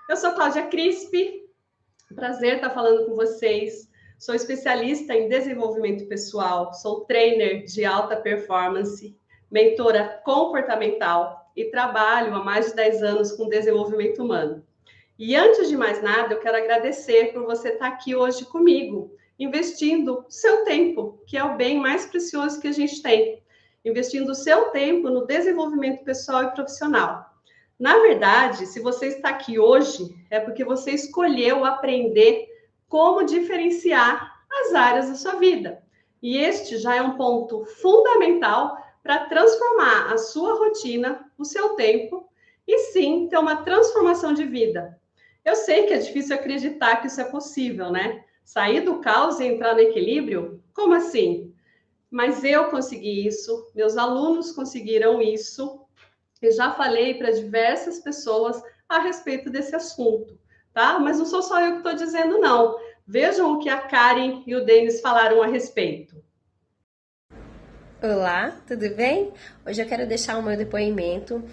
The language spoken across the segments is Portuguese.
Eu sou Cláudia Crispi, prazer estar falando com vocês. Sou especialista em desenvolvimento pessoal, sou trainer de alta performance, mentora comportamental e trabalho há mais de 10 anos com desenvolvimento humano. E antes de mais nada, eu quero agradecer por você estar aqui hoje comigo, investindo seu tempo, que é o bem mais precioso que a gente tem. Investindo o seu tempo no desenvolvimento pessoal e profissional. Na verdade, se você está aqui hoje, é porque você escolheu aprender como diferenciar as áreas da sua vida. E este já é um ponto fundamental para transformar a sua rotina, o seu tempo, e sim ter uma transformação de vida. Eu sei que é difícil acreditar que isso é possível, né? Sair do caos e entrar no equilíbrio? Como assim? Mas eu consegui isso, meus alunos conseguiram isso, eu já falei para diversas pessoas a respeito desse assunto, tá? Mas não sou só eu que estou dizendo, não. Vejam o que a Karen e o Denis falaram a respeito. Olá, tudo bem? Hoje eu quero deixar o meu depoimento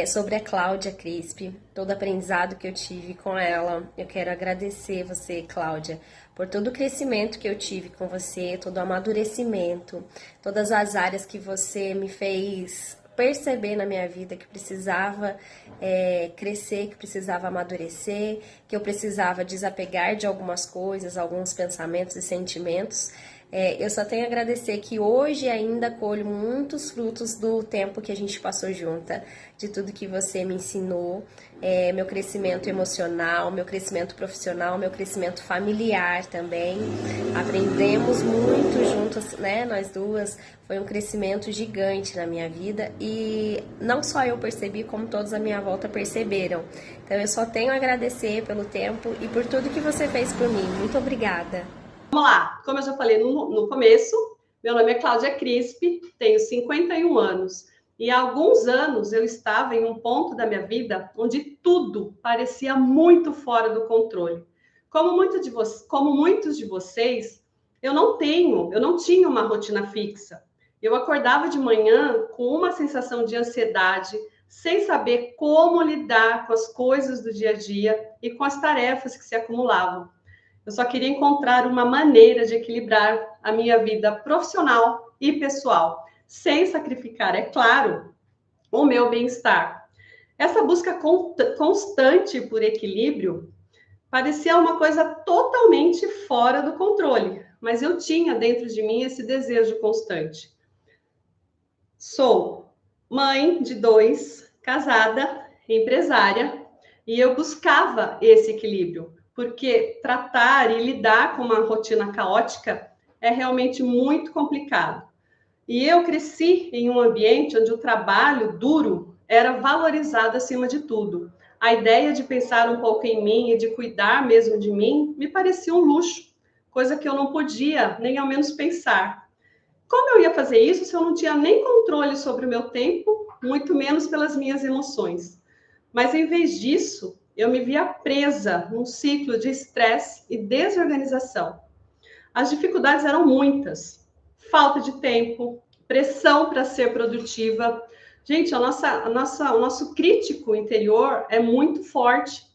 sobre a Cláudia Crispi, todo o aprendizado que eu tive com ela. Eu quero agradecer você, Cláudia, por todo o crescimento que eu tive com você, todo o amadurecimento, todas as áreas que você me fez perceber na minha vida que precisava crescer, que precisava amadurecer, que eu precisava desapegar de algumas coisas, alguns pensamentos e sentimentos. Eu só tenho a agradecer que hoje ainda colho muitos frutos do tempo que a gente passou junta, de tudo que você me ensinou, meu crescimento emocional, meu crescimento profissional, meu crescimento familiar também. Aprendemos muito juntas, né, nós duas. Foi um crescimento gigante na minha vida e não só eu percebi, como todos à minha volta perceberam. Então eu só tenho a agradecer pelo tempo e por tudo que você fez por mim. Muito obrigada. Vamos lá, como eu já falei no começo, meu nome é Cláudia Crispi, tenho 51 anos. E há alguns anos eu estava em um ponto da minha vida onde tudo parecia muito fora do controle. Como muitos de vocês, eu não tinha uma rotina fixa. Eu acordava de manhã com uma sensação de ansiedade, sem saber como lidar com as coisas do dia a dia e com as tarefas que se acumulavam. Eu só queria encontrar uma maneira de equilibrar a minha vida profissional e pessoal, sem sacrificar, é claro, o meu bem-estar. Essa busca constante por equilíbrio parecia uma coisa totalmente fora do controle, mas eu tinha dentro de mim esse desejo constante. Sou mãe de 2, casada, empresária, e eu buscava esse equilíbrio, porque tratar e lidar com uma rotina caótica é realmente muito complicado. E eu cresci em um ambiente onde o trabalho duro era valorizado acima de tudo. A ideia de pensar um pouco em mim e de cuidar mesmo de mim me parecia um luxo, coisa que eu não podia nem ao menos pensar. Como eu ia fazer isso se eu não tinha nem controle sobre o meu tempo, muito menos pelas minhas emoções? Mas em vez disso, eu me via presa num ciclo de estresse e desorganização. As dificuldades eram muitas: falta de tempo, pressão para ser produtiva. Gente, o nosso crítico interior é muito forte.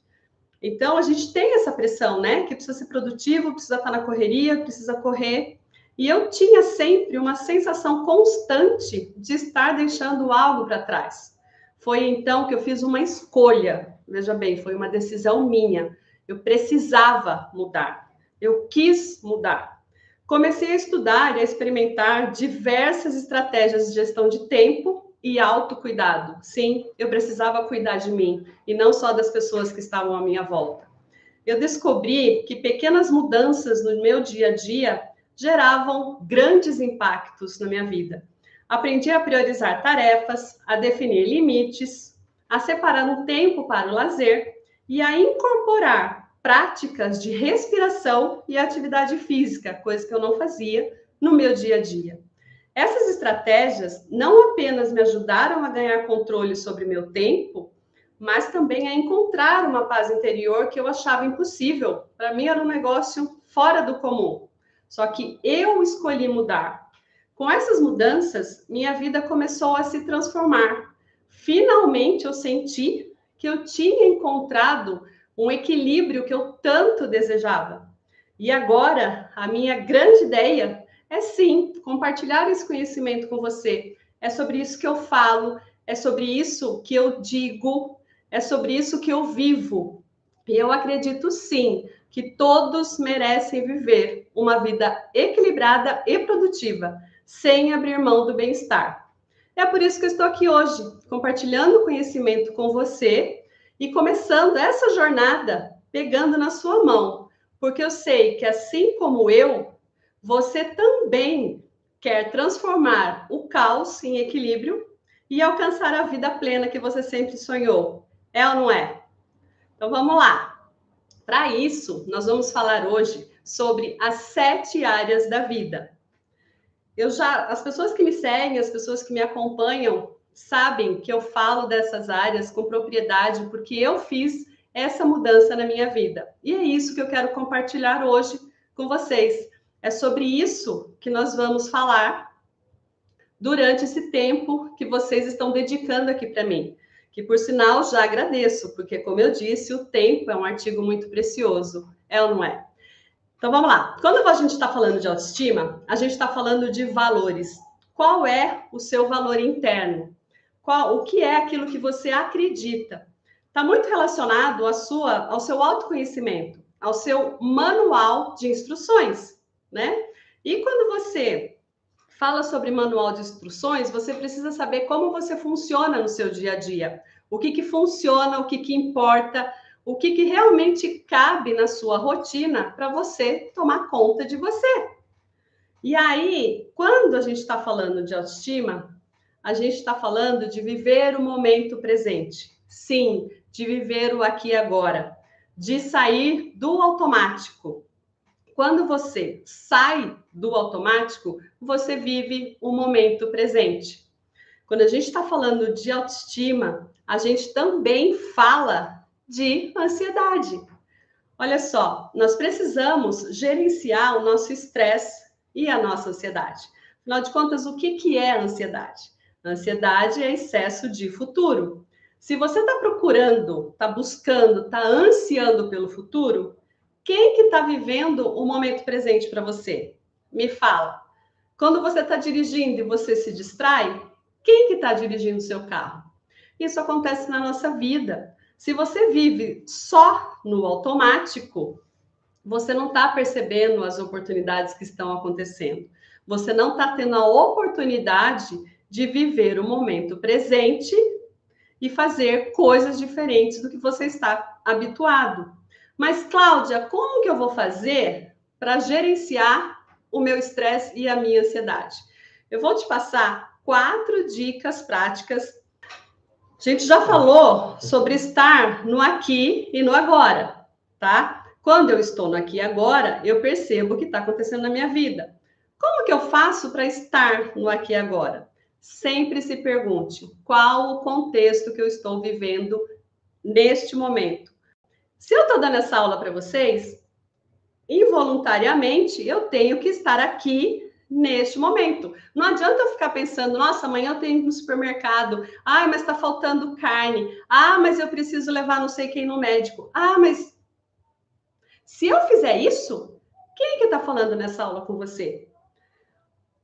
Então, a gente tem essa pressão, né? Que precisa ser produtivo, precisa estar na correria, precisa correr. E eu tinha sempre uma sensação constante de estar deixando algo para trás. Foi então que eu fiz uma escolha. Veja bem, foi uma decisão minha. Eu precisava mudar. Eu quis mudar. Comecei a estudar e a experimentar diversas estratégias de gestão de tempo e autocuidado. Sim, eu precisava cuidar de mim e não só das pessoas que estavam à minha volta. Eu descobri que pequenas mudanças no meu dia a dia geravam grandes impactos na minha vida. Aprendi a priorizar tarefas, a definir limites, a separar um tempo para o lazer e a incorporar práticas de respiração e atividade física, coisa que eu não fazia no meu dia a dia. Essas estratégias não apenas me ajudaram a ganhar controle sobre meu tempo, mas também a encontrar uma paz interior que eu achava impossível. Para mim era um negócio fora do comum. Só que eu escolhi mudar. Com essas mudanças, minha vida começou a se transformar. Finalmente eu senti que eu tinha encontrado um equilíbrio que eu tanto desejava. E agora, a minha grande ideia é sim compartilhar esse conhecimento com você. É sobre isso que eu falo, é sobre isso que eu digo, é sobre isso que eu vivo. E eu acredito sim que todos merecem viver uma vida equilibrada e produtiva, sem abrir mão do bem-estar. É por isso que eu estou aqui hoje, compartilhando conhecimento com você e começando essa jornada pegando na sua mão, porque eu sei que assim como eu, você também quer transformar o caos em equilíbrio e alcançar a vida plena que você sempre sonhou. É ou não é? Então vamos lá. Para isso, nós vamos falar hoje sobre as 7 áreas da vida. As pessoas que me seguem, as pessoas que me acompanham, sabem que eu falo dessas áreas com propriedade, porque eu fiz essa mudança na minha vida. E é isso que eu quero compartilhar hoje com vocês. É sobre isso que nós vamos falar durante esse tempo que vocês estão dedicando aqui para mim. Que, por sinal, já agradeço, porque, como eu disse, o tempo é um artigo muito precioso. É ou não é? Então, vamos lá. Quando a gente está falando de autoestima, a gente está falando de valores. Qual é o seu valor interno? O que é aquilo que você acredita? Está muito relacionado ao seu autoconhecimento, ao seu manual de instruções, né? E quando você fala sobre manual de instruções, você precisa saber como você funciona no seu dia a dia. O que funciona, o que importa, o que realmente cabe na sua rotina para você tomar conta de você. E aí, quando a gente está falando de autoestima, a gente está falando de viver o momento presente. Sim, de viver o aqui e agora. De sair do automático. Quando você sai do automático, você vive o momento presente. Quando a gente está falando de autoestima, a gente também fala de ansiedade. Olha só, nós precisamos gerenciar o nosso estresse e a nossa ansiedade. Afinal de contas, o que é ansiedade? A ansiedade é excesso de futuro. Se você está procurando, está buscando, está ansiando pelo futuro, quem que está vivendo o momento presente para você? Me fala. Quando você está dirigindo e você se distrai, quem que está dirigindo o seu carro? Isso acontece na nossa vida. Se você vive só no automático, você não está percebendo as oportunidades que estão acontecendo. Você não está tendo a oportunidade de viver o momento presente e fazer coisas diferentes do que você está habituado. Mas, Cláudia, como que eu vou fazer para gerenciar o meu estresse e a minha ansiedade? Eu vou te passar 4 dicas práticas. A gente já falou sobre estar no aqui e no agora, tá? Quando eu estou no aqui e agora, eu percebo o que está acontecendo na minha vida. Como que eu faço para estar no aqui e agora? Sempre se pergunte qual o contexto que eu estou vivendo neste momento. Se eu estou dando essa aula para vocês, involuntariamente, eu tenho que estar aqui neste momento. Não adianta eu ficar pensando, nossa, amanhã eu tenho que ir no supermercado. Ai, mas está faltando carne. Ah, mas eu preciso levar não sei quem no médico. Ah, mas se eu fizer isso, quem que está falando nessa aula com você?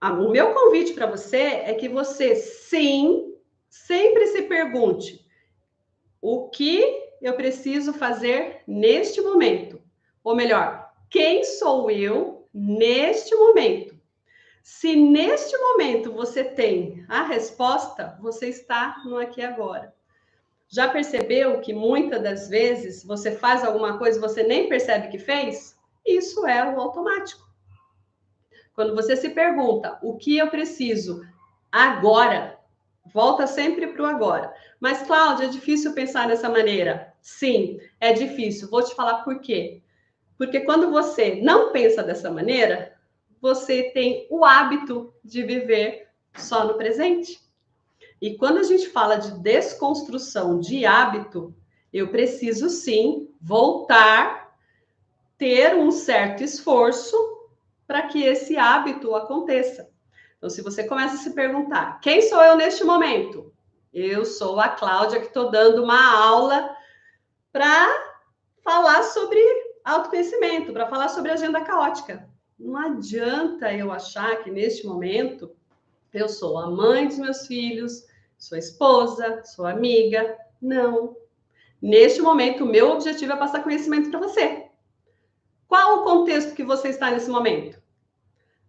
O meu convite para você é que você, sim, sempre se pergunte o que eu preciso fazer neste momento. Ou melhor, quem sou eu neste momento? Se neste momento você tem a resposta, você está no aqui e agora. Já percebeu que muitas das vezes você faz alguma coisa e você nem percebe que fez? Isso é o automático. Quando você se pergunta o que eu preciso agora, volta sempre para o agora. Mas, Cláudia, é difícil pensar dessa maneira. Sim, é difícil. Vou te falar por quê. Porque quando você não pensa dessa maneira, você tem o hábito de viver só no presente. E quando a gente fala de desconstrução de hábito, eu preciso sim voltar, ter um certo esforço para que esse hábito aconteça. Então, se você começa a se perguntar, quem sou eu neste momento? Eu sou a Cláudia que estou dando uma aula para falar sobre autoconhecimento, para falar sobre agenda caótica. Não adianta eu achar que neste momento eu sou a mãe dos meus filhos, sou esposa, sou amiga. Não. Neste momento, o meu objetivo é passar conhecimento para você. Qual o contexto que você está nesse momento?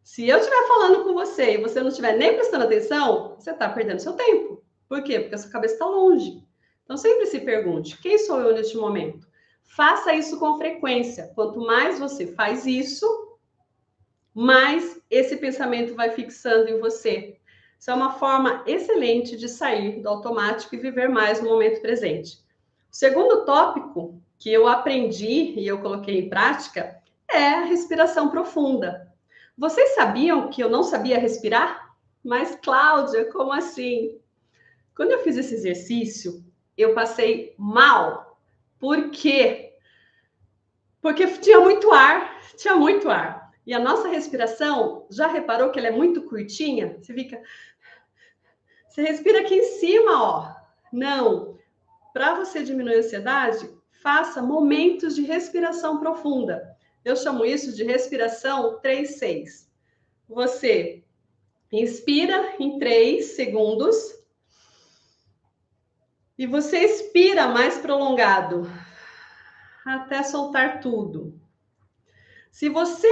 Se eu estiver falando com você e você não estiver nem prestando atenção, você está perdendo seu tempo. Por quê? Porque a sua cabeça está longe. Então, sempre se pergunte, quem sou eu neste momento? Faça isso com frequência. Quanto mais você faz isso, mais esse pensamento vai fixando em você. Isso é uma forma excelente de sair do automático e viver mais no momento presente. O segundo tópico que eu aprendi e eu coloquei em prática é a respiração profunda. Vocês sabiam que eu não sabia respirar? Mas, Cláudia, como assim? Quando eu fiz esse exercício, eu passei mal. Por quê? Porque tinha muito ar. E a nossa respiração, já reparou que ela é muito curtinha? Você respira aqui em cima, ó. Não. Para você diminuir a ansiedade, faça momentos de respiração profunda. Eu chamo isso de respiração 3-6. Você inspira em 3 segundos e você expira mais prolongado até soltar tudo. Se você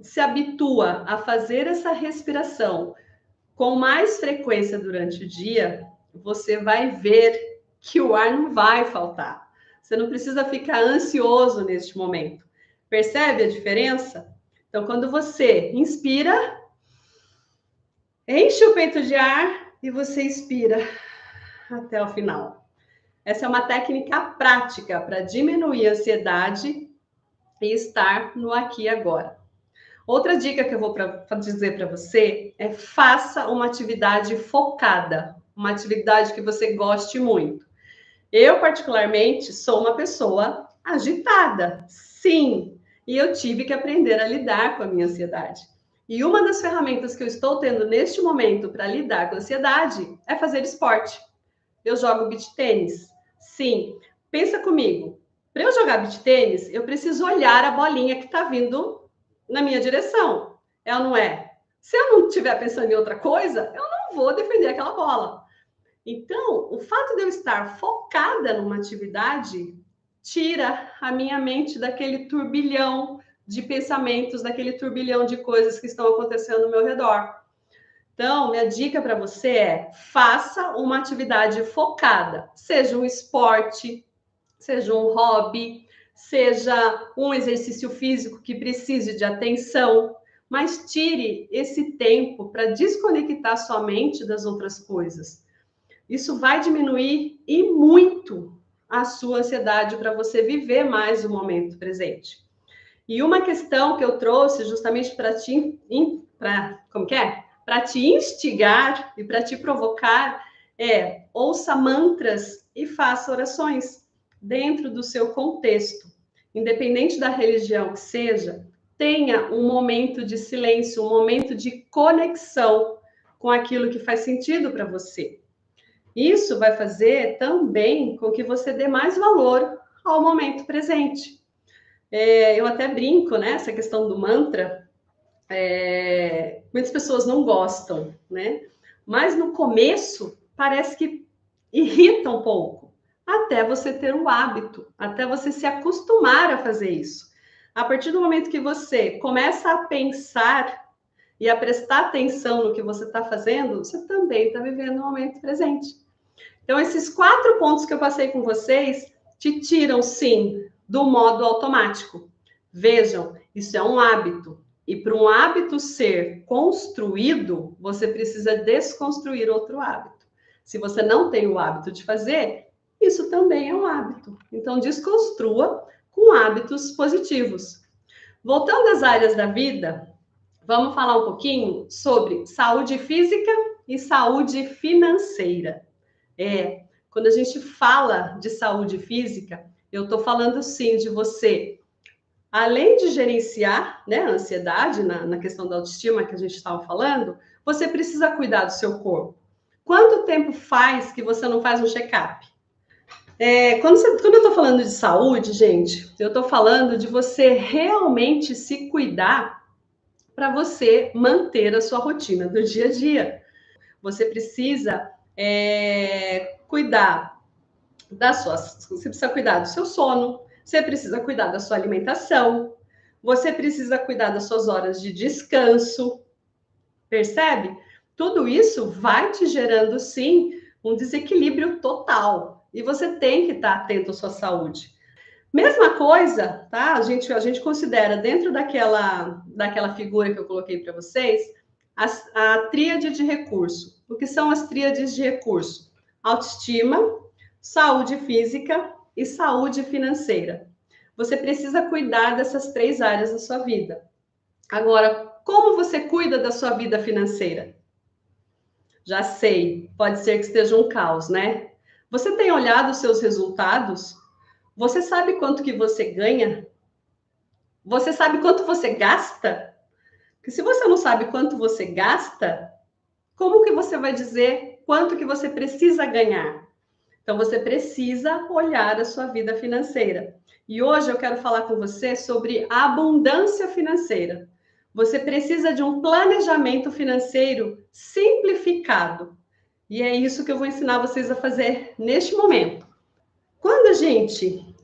se habitua a fazer essa respiração com mais frequência durante o dia, você vai ver que o ar não vai faltar. Você não precisa ficar ansioso neste momento. Percebe a diferença? Então, quando você inspira, enche o peito de ar e você expira até o final. Essa é uma técnica prática para diminuir a ansiedade e estar no aqui e agora. Outra dica que eu vou dizer para você é faça uma atividade focada, uma atividade que você goste muito. Eu, particularmente, sou uma pessoa agitada, sim, e eu tive que aprender a lidar com a minha ansiedade. E uma das ferramentas que eu estou tendo neste momento para lidar com a ansiedade é fazer esporte. Eu jogo beach tênis. Sim, pensa comigo. Para eu jogar beach tênis, eu preciso olhar a bolinha que está vindo na minha direção. É ou não é? Se eu não estiver pensando em outra coisa, eu não vou defender aquela bola. Então, o fato de eu estar focada numa atividade tira a minha mente daquele turbilhão de pensamentos, daquele turbilhão de coisas que estão acontecendo ao meu redor. Então, minha dica para você é: faça uma atividade focada, seja um esporte, seja um hobby, seja um exercício físico que precise de atenção, mas tire esse tempo para desconectar sua mente das outras coisas. Isso vai diminuir e muito a sua ansiedade para você viver mais o momento presente. E uma questão que eu trouxe justamente para te instigar e para te provocar é: ouça mantras e faça orações dentro do seu contexto. Independente da religião que seja, tenha um momento de silêncio, um momento de conexão com aquilo que faz sentido para você. Isso vai fazer também com que você dê mais valor ao momento presente. Eu até brinco, né? Essa questão do mantra, muitas pessoas não gostam, né? Mas no começo parece que irrita um pouco, até você ter o hábito, até você se acostumar a fazer isso. A partir do momento que você começa a pensar e a prestar atenção no que você está fazendo, você também está vivendo o momento presente. Então, esses 4 pontos que eu passei com vocês te tiram, sim, do modo automático. Vejam, isso é um hábito. E para um hábito ser construído, você precisa desconstruir outro hábito. Se você não tem o hábito de fazer, isso também é um hábito. Então, desconstrua com hábitos positivos. Voltando às áreas da vida, vamos falar um pouquinho sobre saúde física e saúde financeira. Quando a gente fala de saúde física, eu estou falando sim de você, além de gerenciar, né, a ansiedade na questão da autoestima que a gente estava falando, você precisa cuidar do seu corpo. Quanto tempo faz que você não faz um check-up? Quando eu estou falando de saúde, gente, eu estou falando de você realmente se cuidar para você manter a sua rotina do dia a dia. Você precisa cuidar você precisa cuidar do seu sono, você precisa cuidar da sua alimentação, você precisa cuidar das suas horas de descanso, percebe? Tudo isso vai te gerando, sim, um desequilíbrio total. E você tem que estar atento à sua saúde. Mesma coisa, tá? A gente considera dentro daquela figura que eu coloquei para vocês, a tríade de recurso. O que são as tríades de recurso? Autoestima, saúde física e saúde financeira. Você precisa cuidar dessas 3 áreas da sua vida. Agora, como você cuida da sua vida financeira? Já sei, pode ser que esteja um caos, né? Você tem olhado os seus resultados? Você sabe quanto que você ganha? Você sabe quanto você gasta? Porque se você não sabe quanto você gasta, como que você vai dizer quanto que você precisa ganhar? Então, você precisa olhar a sua vida financeira. E hoje eu quero falar com você sobre abundância financeira. Você precisa de um planejamento financeiro simplificado. E é isso que eu vou ensinar vocês a fazer neste momento. Quando a gente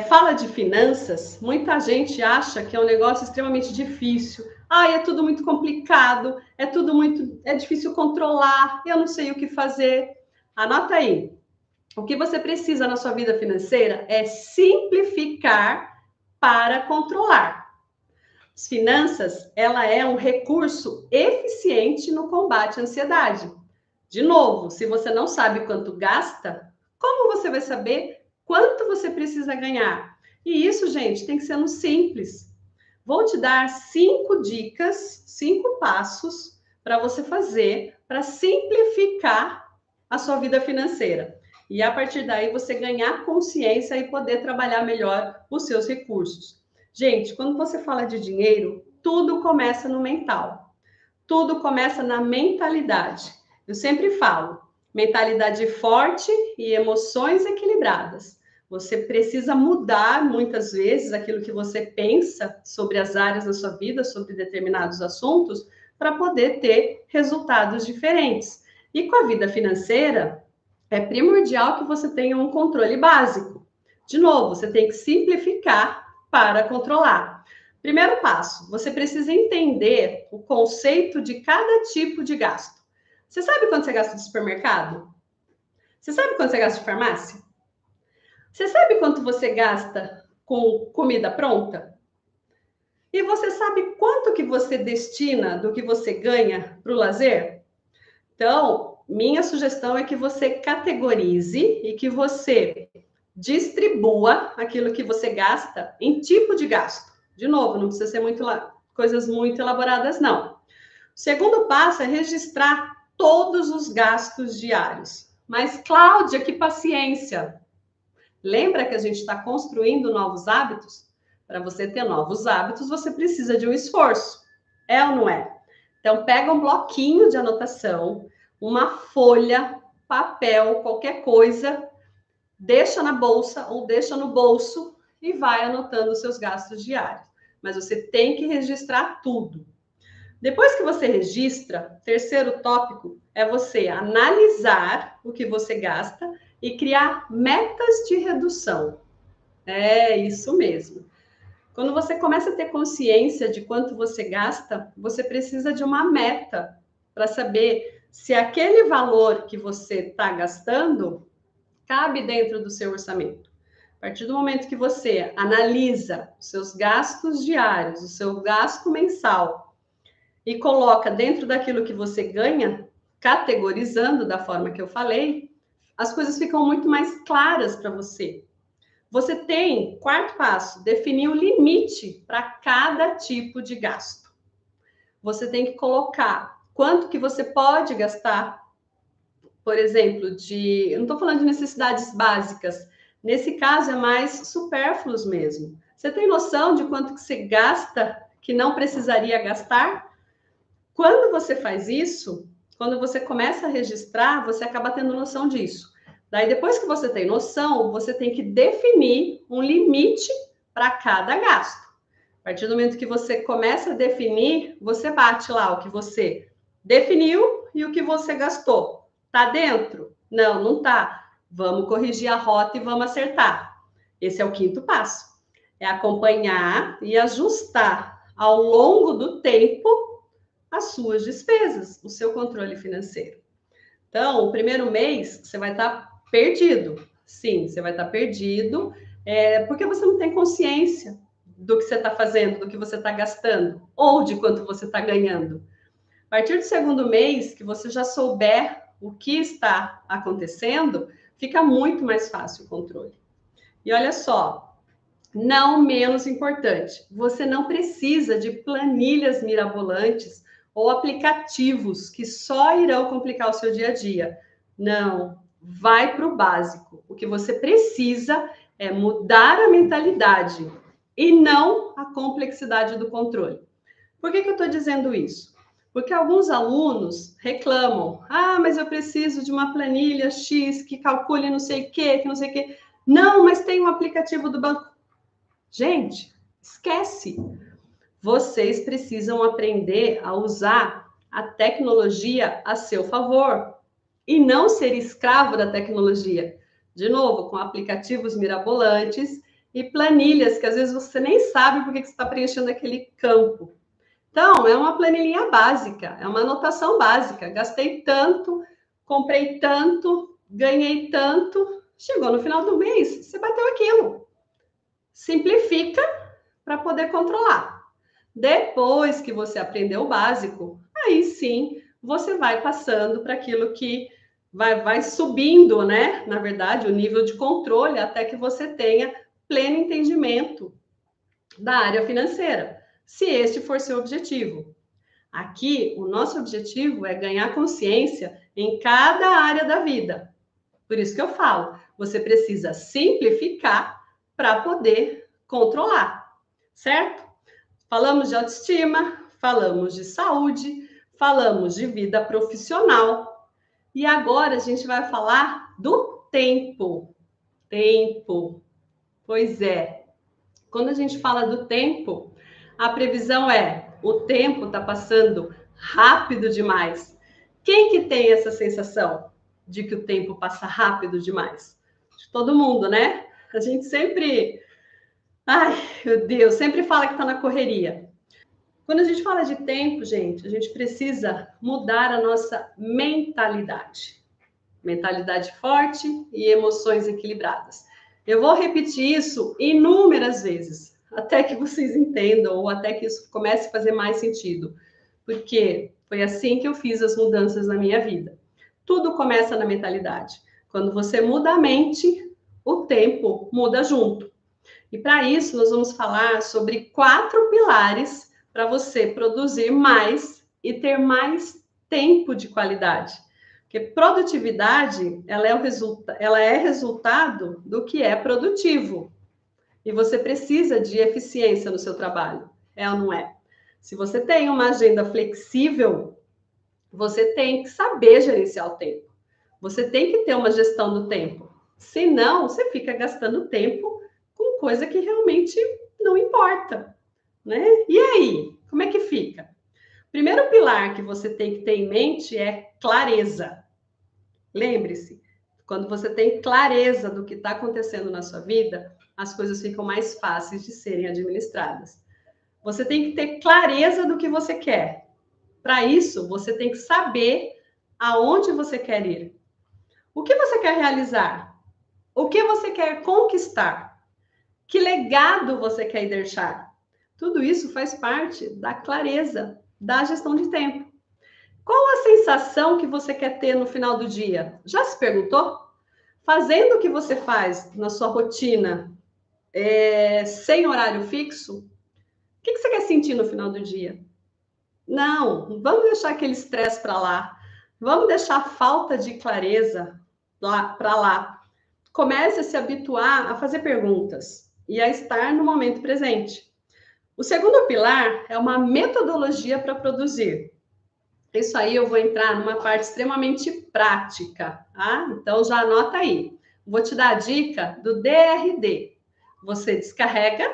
fala de finanças, muita gente acha que é um negócio extremamente difícil. É tudo muito complicado, é difícil controlar, eu não sei o que fazer. Anota aí. O que você precisa na sua vida financeira é simplificar para controlar. As finanças, ela é um recurso eficiente no combate à ansiedade. De novo, se você não sabe quanto gasta, como você vai saber quanto você precisa ganhar? E isso, gente, tem que ser no simples. Vou te dar 5 dicas, 5 passos para você fazer para simplificar a sua vida financeira. E a partir daí você ganhar consciência e poder trabalhar melhor os seus recursos. Gente, quando você fala de dinheiro, tudo começa no mental. Tudo começa na mentalidade. Eu sempre falo, mentalidade forte e emoções equilibradas. Você precisa mudar muitas vezes aquilo que você pensa sobre as áreas da sua vida, sobre determinados assuntos, para poder ter resultados diferentes. E com a vida financeira, é primordial que você tenha um controle básico. De novo, você tem que simplificar para controlar. Primeiro passo, você precisa entender o conceito de cada tipo de gasto. Você sabe quanto você gasta de supermercado? Você sabe quanto você gasta de farmácia? Você sabe quanto você gasta com comida pronta? E você sabe quanto que você destina do que você ganha para o lazer? Então, minha sugestão é que você categorize e que você distribua aquilo que você gasta em tipo de gasto. De novo, não precisa ser coisas muito elaboradas, não. O segundo passo é registrar todos os gastos diários. Mas, Cláudia, que paciência! Lembra que a gente está construindo novos hábitos? Para você ter novos hábitos, você precisa de um esforço. É ou não é? Então, pega um bloquinho de anotação, uma folha, papel, qualquer coisa, deixa na bolsa ou deixa no bolso e vai anotando os seus gastos diários. Mas você tem que registrar tudo. Depois que você registra, terceiro tópico é você analisar o que você gasta e criar metas de redução. É isso mesmo. Quando você começa a ter consciência de quanto você gasta, você precisa de uma meta para saber se aquele valor que você está gastando cabe dentro do seu orçamento. A partir do momento que você analisa os seus gastos diários, o seu gasto mensal e coloca dentro daquilo que você ganha, categorizando da forma que eu falei, as coisas ficam muito mais claras para você. Você tem, quarto passo, definir um limite para cada tipo de gasto. Você tem que colocar quanto que você pode gastar, por exemplo, eu não estou falando de necessidades básicas, nesse caso é mais supérfluos mesmo. Você tem noção de quanto que você gasta que não precisaria gastar? Quando você faz isso, quando você começa a registrar, você acaba tendo noção disso. Daí, depois que você tem noção, você tem que definir um limite para cada gasto. A partir do momento que você começa a definir, você bate lá o que você definiu e o que você gastou. Tá dentro? Não, não tá. Vamos corrigir a rota e vamos acertar. Esse é o quinto passo. É acompanhar e ajustar ao longo do tempo as suas despesas, o seu controle financeiro. Então, o primeiro mês você vai estar perdido. Sim, você vai estar perdido, porque você não tem consciência do que você está fazendo, do que você está gastando, ou de quanto você está ganhando. A partir do segundo mês, que você já souber o que está acontecendo, fica muito mais fácil o controle. E olha só, não menos importante, você não precisa de planilhas mirabolantes ou aplicativos que só irão complicar o seu dia a dia. Não, vai para o básico. O que você precisa é mudar a mentalidade e não a complexidade do controle. Por que eu estou dizendo isso? Porque alguns alunos reclamam, mas eu preciso de uma planilha X que calcule não sei o quê, que não sei o quê. Não, mas tem um aplicativo do banco. Gente, esquece. Vocês precisam aprender a usar a tecnologia a seu favor e não ser escravo da tecnologia. De novo, com aplicativos mirabolantes e planilhas que às vezes você nem sabe por que você está preenchendo aquele campo. Então, é uma planilhinha básica, é uma anotação básica. Gastei tanto, comprei tanto, ganhei tanto. Chegou no final do mês, você bateu aquilo. Simplifica para poder controlar. Depois que você aprendeu o básico, aí sim você vai passando para aquilo que vai subindo, né? Na verdade, o nível de controle até que você tenha pleno entendimento da área financeira, se este for seu objetivo. Aqui, o nosso objetivo é ganhar consciência em cada área da vida. Por isso que eu falo, você precisa simplificar para poder controlar, certo? Falamos de autoestima, falamos de saúde, falamos de vida profissional. E agora a gente vai falar do tempo. Tempo. Pois é. Quando a gente fala do tempo, a previsão é: o tempo está passando rápido demais. Quem que tem essa sensação de que o tempo passa rápido demais? Todo mundo, né? A gente sempre... Ai, meu Deus, sempre fala que está na correria. Quando a gente fala de tempo, gente, a gente precisa mudar a nossa mentalidade. Mentalidade forte e emoções equilibradas. Eu vou repetir isso inúmeras vezes, até que vocês entendam, ou até que isso comece a fazer mais sentido. Porque foi assim que eu fiz as mudanças na minha vida. Tudo começa na mentalidade. Quando você muda a mente, o tempo muda junto. E para isso, nós vamos falar sobre 4 pilares para você produzir mais e ter mais tempo de qualidade. Porque produtividade, ela é resultado do que é produtivo. E você precisa de eficiência no seu trabalho, é ou não é? Se você tem uma agenda flexível, você tem que saber gerenciar o tempo. Você tem que ter uma gestão do tempo. Senão, você fica gastando tempo com coisa que realmente não importa, né? E aí, como é que fica? O primeiro pilar que você tem que ter em mente é clareza. Lembre-se, quando você tem clareza do que está acontecendo na sua vida, as coisas ficam mais fáceis de serem administradas. Você tem que ter clareza do que você quer. Para isso, você tem que saber aonde você quer ir. O que você quer realizar? O que você quer conquistar? Que legado você quer deixar? Tudo isso faz parte da clareza, da gestão de tempo. Qual a sensação que você quer ter no final do dia? Já se perguntou? Fazendo o que você faz na sua rotina, sem horário fixo, o que você quer sentir no final do dia? Não, vamos deixar aquele estresse para lá. Vamos deixar a falta de clareza para lá. Comece a se habituar a fazer perguntas e a estar no momento presente. O segundo pilar é uma metodologia para produzir. Isso aí eu vou entrar numa parte extremamente prática, tá? Então já anota aí. Vou te dar a dica do DRD. Você descarrega,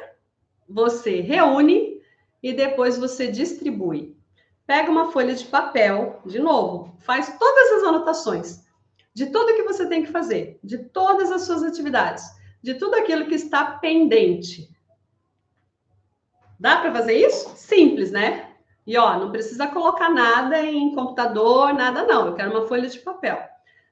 você reúne e depois você distribui. Pega uma folha de papel, de novo, faz todas as anotações de tudo que você tem que fazer, de todas as suas atividades, de tudo aquilo que está pendente. Dá para fazer isso? Simples, né? E ó, não precisa colocar nada em computador, nada não. Eu quero uma folha de papel.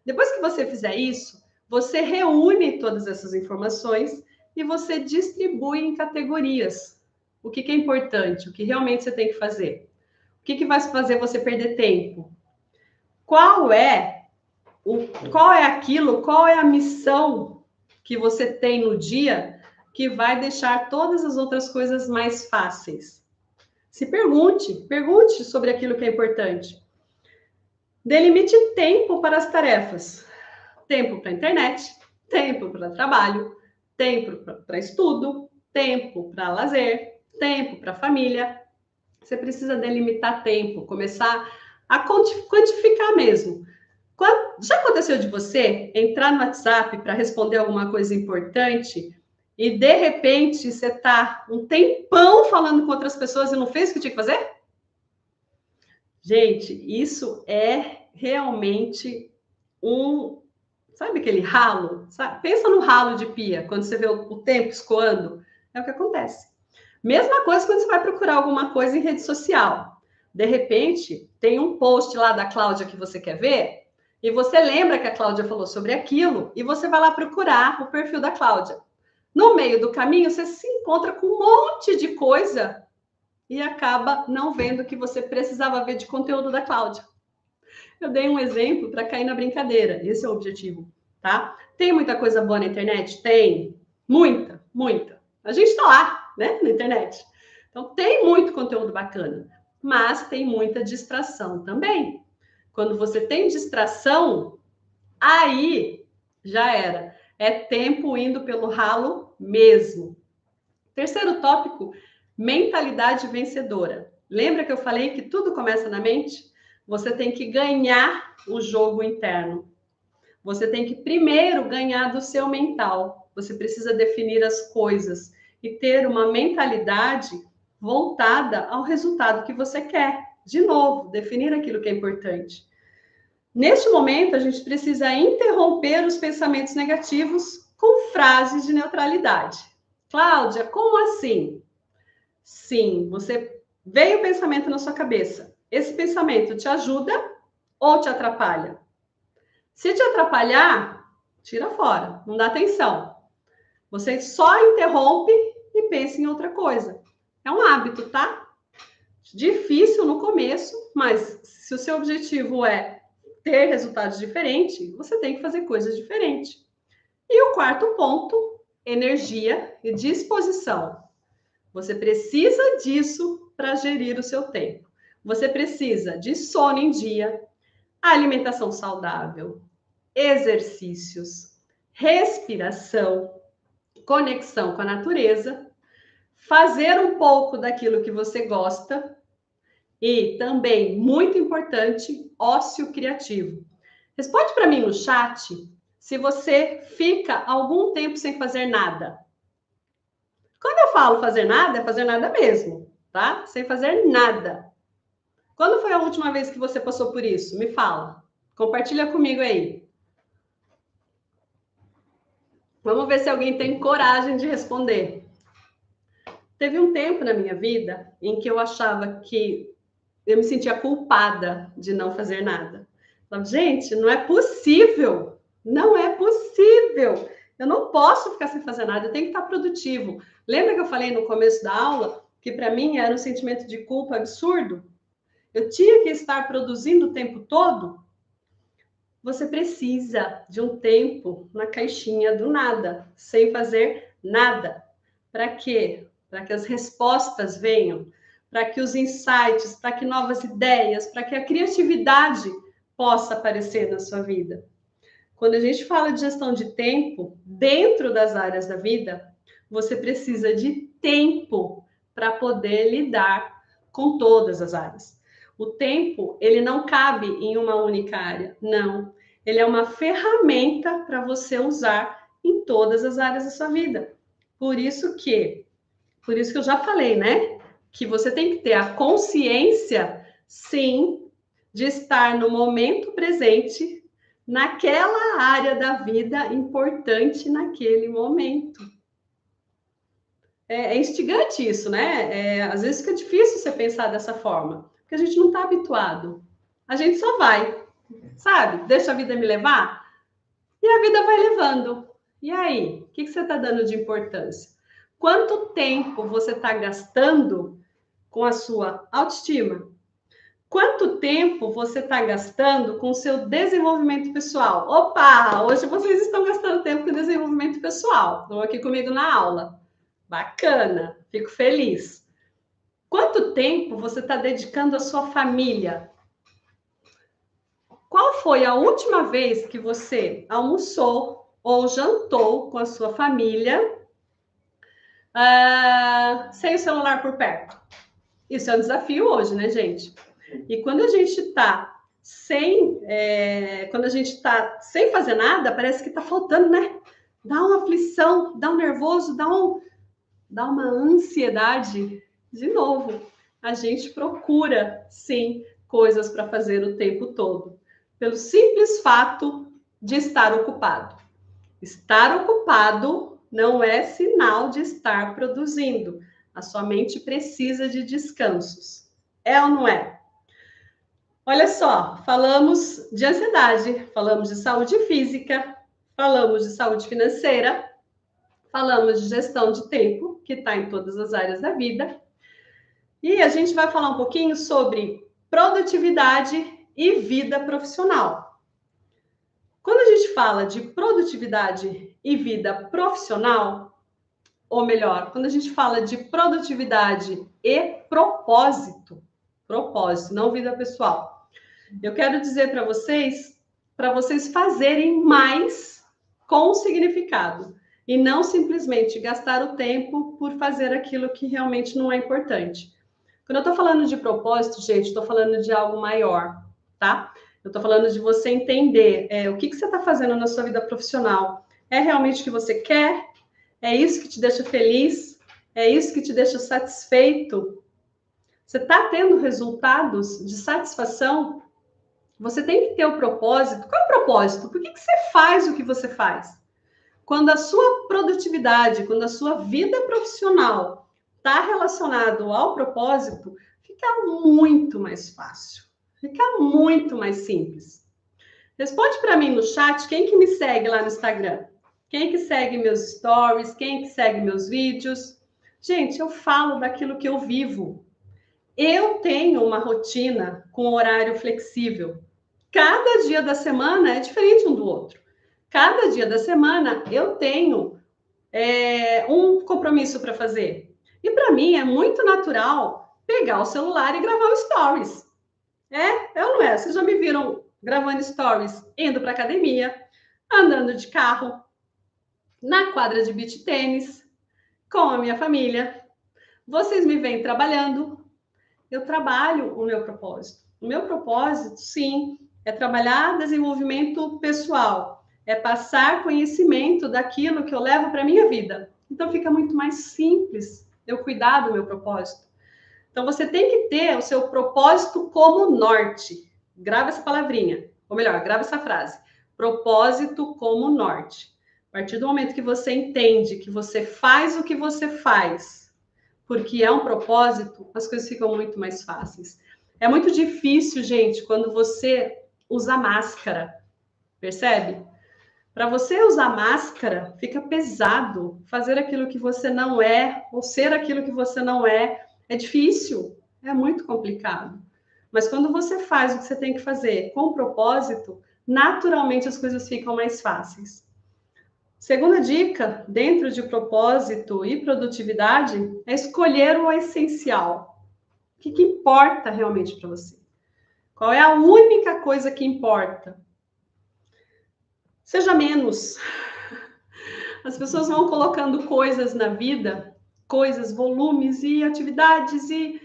Depois que você fizer isso, você reúne todas essas informações e você distribui em categorias. O que é importante? O que realmente você tem que fazer? O que vai fazer você perder tempo? Qual é aquilo? Qual é a missão que você tem no dia que vai deixar todas as outras coisas mais fáceis? Se pergunte sobre aquilo que é importante. Delimite tempo para as tarefas. Tempo para a internet, tempo para trabalho, tempo para estudo, tempo para lazer, tempo para família. Você precisa delimitar tempo, começar a quantificar mesmo. Já aconteceu de você entrar no WhatsApp para responder alguma coisa importante e, de repente, você está um tempão falando com outras pessoas e não fez o que tinha que fazer? Gente, isso é realmente sabe aquele ralo? Sabe? Pensa no ralo de pia, quando você vê o tempo escoando. É o que acontece. Mesma coisa quando você vai procurar alguma coisa em rede social. De repente, tem um post lá da Cláudia que você quer ver, e você lembra que a Cláudia falou sobre aquilo, e você vai lá procurar o perfil da Cláudia. No meio do caminho, você se encontra com um monte de coisa e acaba não vendo o que você precisava ver de conteúdo da Cláudia. Eu dei um exemplo para cair na brincadeira. Esse é o objetivo, tá? Tem muita coisa boa na internet? Tem. Muita, muita. A gente está lá, né, na internet. Então, tem muito conteúdo bacana, mas tem muita distração também. Quando você tem distração, aí já era. É tempo indo pelo ralo mesmo. Terceiro tópico, mentalidade vencedora. Lembra que eu falei que tudo começa na mente? Você tem que ganhar o jogo interno. Você tem que primeiro ganhar do seu mental. Você precisa definir as coisas e ter uma mentalidade voltada ao resultado que você quer. De novo, definir aquilo que é importante. Neste momento, a gente precisa interromper os pensamentos negativos com frases de neutralidade. Cláudia, como assim? Sim, você veio o pensamento na sua cabeça. Esse pensamento te ajuda ou te atrapalha? Se te atrapalhar, tira fora, não dá atenção. Você só interrompe e pensa em outra coisa. É um hábito, tá? Difícil no começo, mas se o seu objetivo é ter resultados diferentes, você tem que fazer coisas diferentes. E o quarto ponto, energia e disposição. Você precisa disso para gerir o seu tempo. Você precisa de sono em dia, alimentação saudável, exercícios, respiração, conexão com a natureza, fazer um pouco daquilo que você gosta e também, muito importante, ócio criativo. Responde para mim no chat se você fica algum tempo sem fazer nada. Quando eu falo fazer nada, é fazer nada mesmo, tá? Sem fazer nada. Quando foi a última vez que você passou por isso? Me fala. Compartilha comigo aí. Vamos ver se alguém tem coragem de responder. Teve um tempo na minha vida em que eu achava que eu me sentia culpada de não fazer nada. Falava, gente, não é possível. Não é possível. Eu não posso ficar sem fazer nada, eu tenho que estar produtivo. Lembra que eu falei no começo da aula que para mim era um sentimento de culpa absurdo? Eu tinha que estar produzindo o tempo todo? Você precisa de um tempo na caixinha do nada, sem fazer nada. Para quê? Para que as respostas venham, para que os insights, para que novas ideias, para que a criatividade possa aparecer na sua vida. Quando a gente fala de gestão de tempo, dentro das áreas da vida, você precisa de tempo para poder lidar com todas as áreas. O tempo, ele não cabe em uma única área, não. Ele é uma ferramenta para você usar em todas as áreas da sua vida. Por isso que eu já falei, né? Que você tem que ter a consciência, sim, de estar no momento presente, naquela área da vida importante naquele momento. É instigante isso, né? Às vezes fica difícil você pensar dessa forma, porque a gente não está habituado. A gente só vai, sabe? Deixa a vida me levar e a vida vai levando. E aí? O que você está dando de importância? Quanto tempo você está gastando com a sua autoestima? Quanto tempo você está gastando com o seu desenvolvimento pessoal? Opa, hoje vocês estão gastando tempo com desenvolvimento pessoal. Estão aqui comigo na aula. Bacana, fico feliz. Quanto tempo você está dedicando à sua família? Qual foi a última vez que você almoçou ou jantou com a sua família sem o celular por perto? Isso é um desafio hoje, né, gente? E quando a gente está sem fazer nada, parece que está faltando, né? Dá uma aflição, dá um nervoso, dá uma ansiedade. De novo, a gente procura, sim, coisas para fazer o tempo todo, pelo simples fato de estar ocupado. Estar ocupado não é sinal de estar produzindo. A sua mente precisa de descansos. É ou não é? Olha só, falamos de ansiedade, falamos de saúde física, falamos de saúde financeira, falamos de gestão de tempo, que está em todas as áreas da vida. E a gente vai falar um pouquinho sobre produtividade e vida profissional. Quando a gente fala de produtividade e vida profissional, ou melhor, quando a gente fala de produtividade e propósito, não vida pessoal, eu quero dizer para vocês fazerem mais com significado e não simplesmente gastar o tempo por fazer aquilo que realmente não é importante. Quando eu estou falando de propósito, gente, estou falando de algo maior, tá? Eu estou falando de você entender o que você está fazendo na sua vida profissional. É realmente o que você quer? É isso que te deixa feliz? É isso que te deixa satisfeito? Você está tendo resultados de satisfação? Você tem que ter o propósito. Qual é o propósito? Por que você faz o que você faz? Quando a sua produtividade, quando a sua vida profissional está relacionado ao propósito, fica muito mais fácil. Fica muito mais simples. Responde para mim no chat quem que me segue lá no Instagram. Quem que segue meus stories, quem que segue meus vídeos. Gente, eu falo daquilo que eu vivo. Eu tenho uma rotina com horário flexível. Cada dia da semana é diferente um do outro. Cada dia da semana eu tenho um compromisso para fazer. E para mim é muito natural pegar o celular e gravar um stories. Eu não é? Vocês já me viram gravando stories indo para academia, andando de carro, na quadra de beach tênis, com a minha família. Vocês me veem trabalhando. Eu trabalho o meu propósito. O meu propósito, sim, é trabalhar desenvolvimento pessoal, é passar conhecimento daquilo que eu levo para a minha vida. Então fica muito mais simples eu cuidar do meu propósito. Então você tem que ter o seu propósito como norte. Grava essa palavrinha, ou melhor, grava essa frase. Propósito como norte. A partir do momento que você entende que você faz o que você faz, porque é um propósito, as coisas ficam muito mais fáceis. É muito difícil, gente, quando você usa máscara, percebe? Para você usar máscara, fica pesado. Fazer aquilo que você não é, ou ser aquilo que você não é difícil, é muito complicado. Mas quando você faz o que você tem que fazer com propósito, naturalmente as coisas ficam mais fáceis. Segunda dica, dentro de propósito e produtividade, é escolher o essencial. O que importa realmente para você? Qual é a única coisa que importa? Seja menos. As pessoas vão colocando coisas na vida, coisas, volumes e atividades e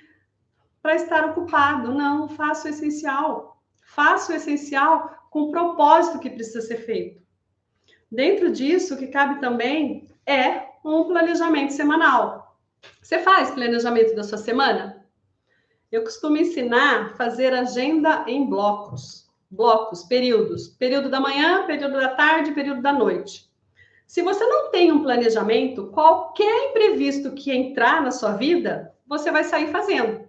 para estar ocupado. Não, faça o essencial. Faça o essencial com o propósito que precisa ser feito. Dentro disso, o que cabe também é um planejamento semanal. Você faz planejamento da sua semana? Eu costumo ensinar a fazer agenda em blocos. Blocos, períodos. Período da manhã, período da tarde, período da noite. Se você não tem um planejamento, qualquer imprevisto que entrar na sua vida, você vai sair fazendo.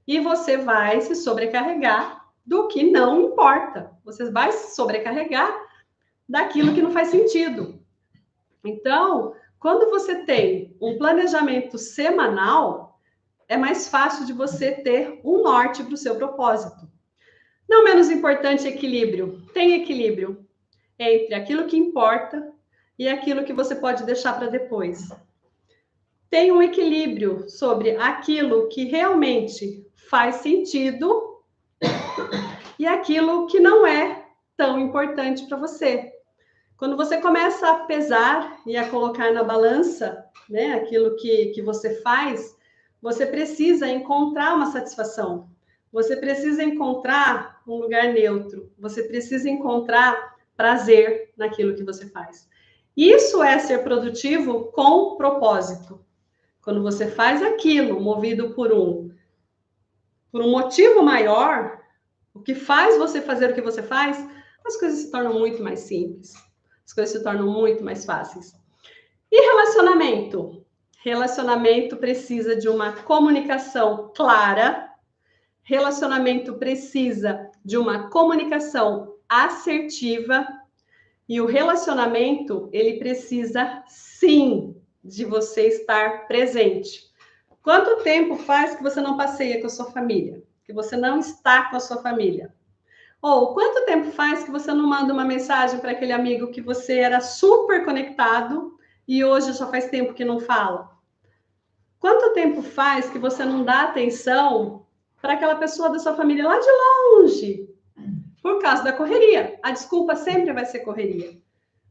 E você vai se sobrecarregar do que não importa. Você vai se sobrecarregar daquilo que não faz sentido. Então, quando você tem um planejamento semanal, é mais fácil de você ter um norte para o seu propósito. Não menos importante, equilíbrio. Tem equilíbrio entre aquilo que importa e aquilo que você pode deixar para depois. Tem um equilíbrio sobre aquilo que realmente faz sentido e aquilo que não é tão importante para você. Quando você começa a pesar e a colocar na balança, né, aquilo que você faz, você precisa encontrar uma satisfação. Você precisa encontrar um lugar neutro. Você precisa encontrar prazer naquilo que você faz. Isso é ser produtivo com propósito. Quando você faz aquilo movido por um motivo maior, o que faz você fazer o que você faz, as coisas se tornam muito mais simples. As coisas se tornam muito mais fáceis. E relacionamento? Relacionamento precisa de uma comunicação clara. Relacionamento precisa de uma comunicação assertiva. E o relacionamento, ele precisa, sim, de você estar presente. Quanto tempo faz que você não passeia com a sua família? Que você não está com a sua família? Ou quanto tempo faz que você não manda uma mensagem para aquele amigo que você era super conectado e hoje já faz tempo que não fala? Quanto tempo faz que você não dá atenção para aquela pessoa da sua família lá de longe? Por causa da correria. A desculpa sempre vai ser correria.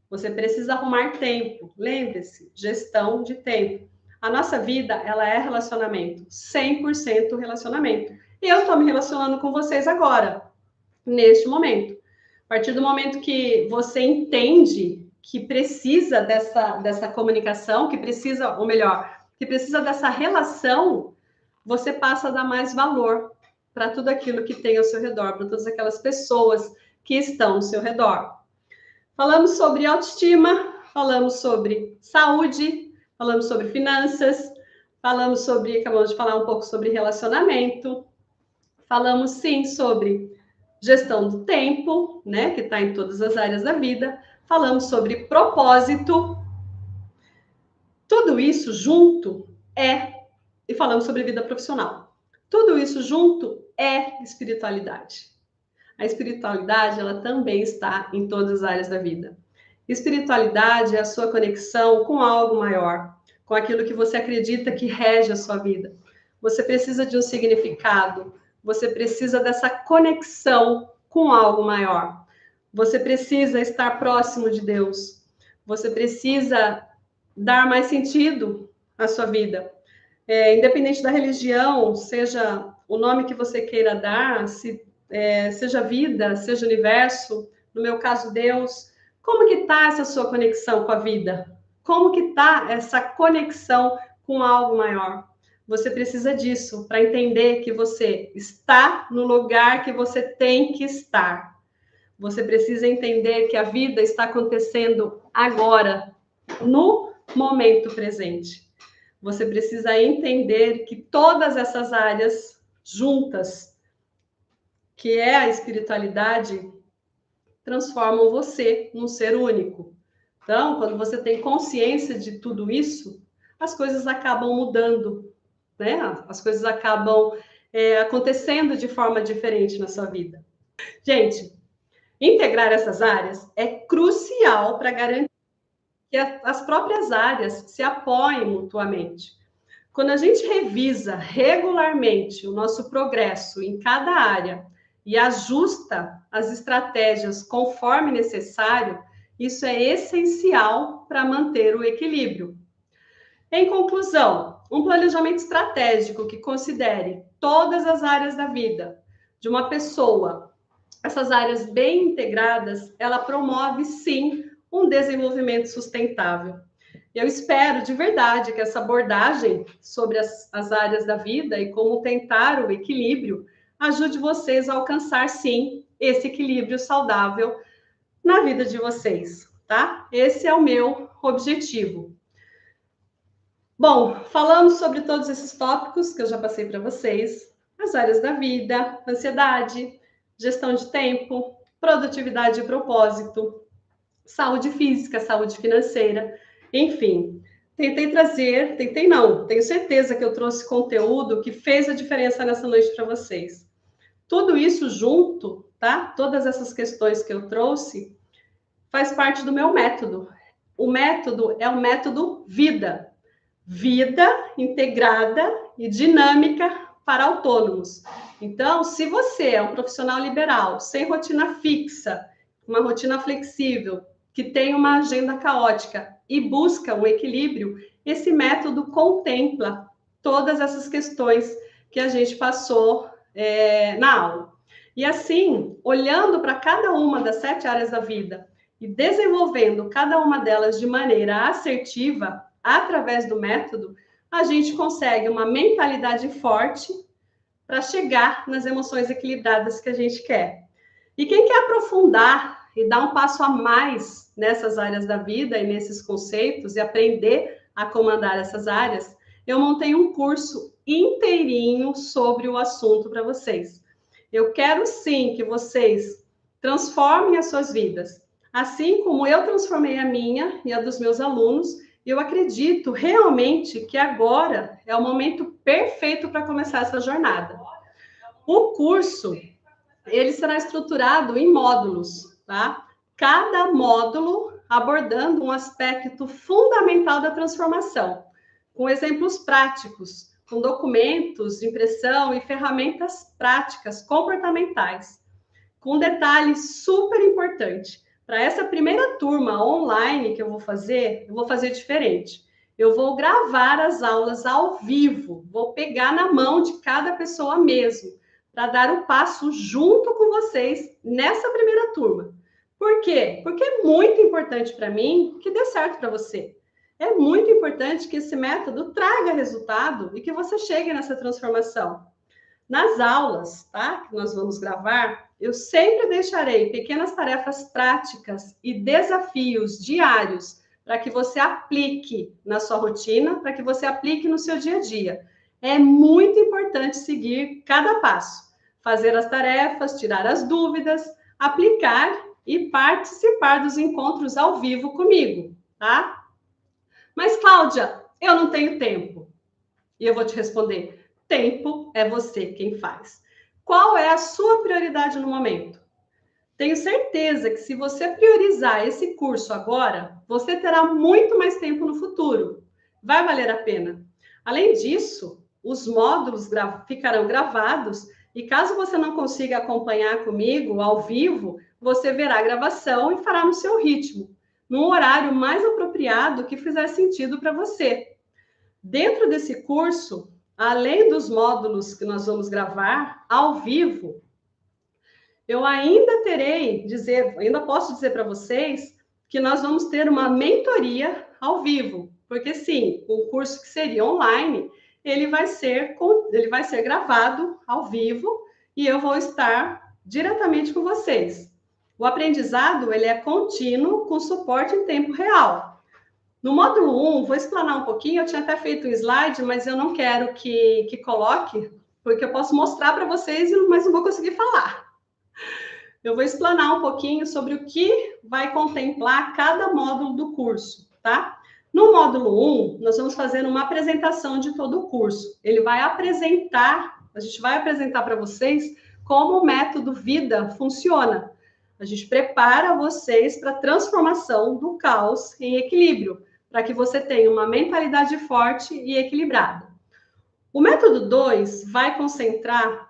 Você precisa arrumar tempo. Lembre-se, gestão de tempo. A nossa vida, ela é relacionamento. 100% relacionamento. E eu estou me relacionando com vocês agora, neste momento. A partir do momento que você entende que precisa dessa comunicação, que precisa, ou melhor, que precisa dessa relação, você passa a dar mais valor para tudo aquilo que tem ao seu redor, para todas aquelas pessoas que estão ao seu redor. Falamos sobre autoestima, falamos sobre saúde, falamos sobre finanças, acabamos de falar um pouco sobre relacionamento, falamos sim sobre gestão do tempo, né, que está em todas as áreas da vida, falamos sobre propósito, tudo isso junto e falamos sobre vida profissional. Tudo isso junto é espiritualidade. A espiritualidade, ela também está em todas as áreas da vida. Espiritualidade é a sua conexão com algo maior, com aquilo que você acredita que rege a sua vida. Você precisa de um significado, você precisa dessa conexão com algo maior. Você precisa estar próximo de Deus. Você precisa dar mais sentido à sua vida. Independente da religião, seja o nome que você queira dar, seja vida, seja universo, no meu caso, Deus, como que está essa sua conexão com a vida? Como que está essa conexão com algo maior? Você precisa disso para entender que você está no lugar que você tem que estar. Você precisa entender que a vida está acontecendo agora, no momento presente. Você precisa entender que todas essas áreas juntas, que é a espiritualidade, transformam você num ser único. Então, quando você tem consciência de tudo isso, as coisas acabam mudando, né? As coisas acabam acontecendo de forma diferente na sua vida. Gente, integrar essas áreas é crucial para garantir que as próprias áreas se apoiem mutuamente. Quando a gente revisa regularmente o nosso progresso em cada área e ajusta as estratégias conforme necessário, isso é essencial para manter o equilíbrio. Em conclusão, um planejamento estratégico que considere todas as áreas da vida de uma pessoa, essas áreas bem integradas, ela promove, sim, um desenvolvimento sustentável. Eu espero de verdade que essa abordagem sobre as áreas da vida e como tentar o equilíbrio ajude vocês a alcançar, sim, esse equilíbrio saudável na vida de vocês, tá? Esse é o meu objetivo. Bom, falando sobre todos esses tópicos que eu já passei para vocês, as áreas da vida, ansiedade, gestão de tempo, produtividade e propósito, saúde física, saúde financeira, enfim, tenho certeza que eu trouxe conteúdo que fez a diferença nessa noite para vocês. Tudo isso junto, tá? Todas essas questões que eu trouxe, faz parte do meu método. O método é o método vida. Vida integrada e dinâmica para autônomos. Então, se você é um profissional liberal, sem rotina fixa, uma rotina flexível, que tem uma agenda caótica e busca um equilíbrio, esse método contempla todas essas questões que a gente passou na aula. E assim, olhando para cada uma das 7 áreas da vida e desenvolvendo cada uma delas de maneira assertiva, através do método, a gente consegue uma mentalidade forte para chegar nas emoções equilibradas que a gente quer. E quem quer aprofundar e dar um passo a mais nessas áreas da vida e nesses conceitos e aprender a comandar essas áreas, eu montei um curso inteirinho sobre o assunto para vocês. Eu quero sim que vocês transformem as suas vidas, assim como eu transformei a minha e a dos meus alunos. Eu acredito realmente que agora é o momento perfeito para começar essa jornada. O curso, ele será estruturado em módulos, tá? Cada módulo abordando um aspecto fundamental da transformação, com exemplos práticos, com documentos de impressão e ferramentas práticas comportamentais. Com um detalhe super importante, para essa primeira turma online que eu vou fazer diferente. Eu vou gravar as aulas ao vivo, vou pegar na mão de cada pessoa mesmo, para dar o passo junto com vocês nessa primeira turma. Por quê? Porque é muito importante para mim que dê certo para você. É muito importante que esse método traga resultado e que você chegue nessa transformação. Nas aulas, tá, que nós vamos gravar, eu sempre deixarei pequenas tarefas práticas e desafios diários para que você aplique na sua rotina, para que você aplique no seu dia a dia. É muito importante seguir cada passo, fazer as tarefas, tirar as dúvidas, aplicar e participar dos encontros ao vivo comigo, tá? Mas, Cláudia, eu não tenho tempo. E eu vou te responder: tempo é você quem faz. Qual é a sua prioridade no momento? Tenho certeza que se você priorizar esse curso agora, você terá muito mais tempo no futuro. Vai valer a pena. Além disso, os módulos ficarão gravados e caso você não consiga acompanhar comigo ao vivo, você verá a gravação e fará no seu ritmo, num horário mais apropriado que fizer sentido para você. Dentro desse curso, além dos módulos que nós vamos gravar ao vivo, eu ainda posso dizer para vocês que nós vamos ter uma mentoria ao vivo, porque sim, o curso que seria online, ele vai ser gravado ao vivo e eu vou estar diretamente com vocês. O aprendizado, ele é contínuo, com suporte em tempo real. No módulo 1, vou explanar um pouquinho, eu tinha até feito um slide, mas eu não quero que coloque, porque eu posso mostrar para vocês, mas não vou conseguir falar. Eu vou explanar um pouquinho sobre o que vai contemplar cada módulo do curso, tá? No módulo 1, nós vamos fazer uma apresentação de todo o curso. A gente vai apresentar para vocês como o método vida funciona. A gente prepara vocês para a transformação do caos em equilíbrio, para que você tenha uma mentalidade forte e equilibrada. O método 2 vai concentrar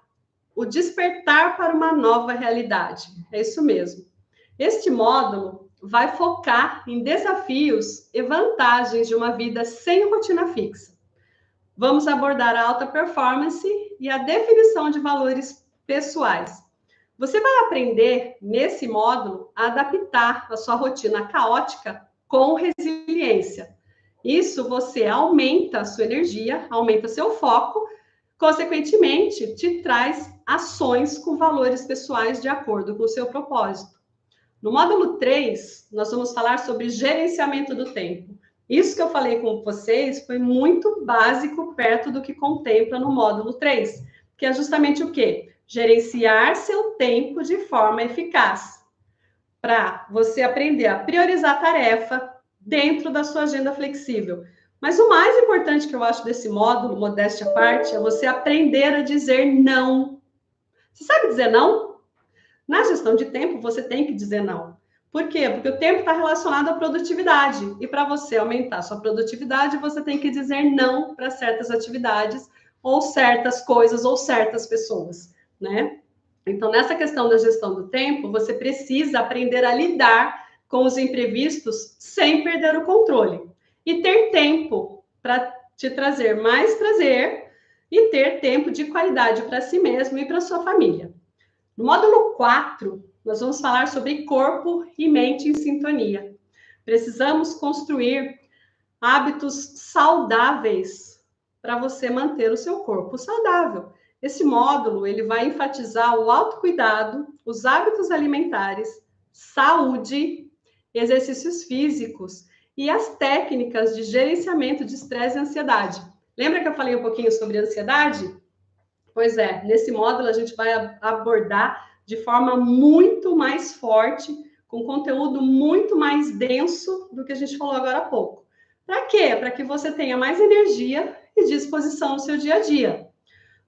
o despertar para uma nova realidade. É isso mesmo. Este módulo, vai focar em desafios e vantagens de uma vida sem rotina fixa. Vamos abordar a alta performance e a definição de valores pessoais. Você vai aprender, nesse módulo, a adaptar a sua rotina caótica com resiliência. Isso você aumenta a sua energia, aumenta seu foco, consequentemente, te traz ações com valores pessoais de acordo com o seu propósito. No módulo 3, nós vamos falar sobre gerenciamento do tempo. Isso que eu falei com vocês foi muito básico, perto do que contempla no módulo 3, que é justamente o quê? Gerenciar seu tempo de forma eficaz, para você aprender a priorizar a tarefa dentro da sua agenda flexível. Mas o mais importante que eu acho desse módulo, modéstia à parte, é você aprender a dizer não. Você sabe dizer não? Na gestão de tempo, você tem que dizer não. Por quê? Porque o tempo está relacionado à produtividade. E para você aumentar a sua produtividade, você tem que dizer não para certas atividades, ou certas coisas, ou certas pessoas, né? Então, nessa questão da gestão do tempo, você precisa aprender a lidar com os imprevistos sem perder o controle. E ter tempo para te trazer mais prazer e ter tempo de qualidade para si mesmo e para sua família. No módulo 4, nós vamos falar sobre corpo e mente em sintonia. Precisamos construir hábitos saudáveis para você manter o seu corpo saudável. Esse módulo, ele vai enfatizar o autocuidado, os hábitos alimentares, saúde, exercícios físicos e as técnicas de gerenciamento de estresse e ansiedade. Lembra que eu falei um pouquinho sobre ansiedade? Pois é, nesse módulo a gente vai abordar de forma muito mais forte, com conteúdo muito mais denso do que a gente falou agora há pouco. Para quê? Para que você tenha mais energia e disposição no seu dia a dia.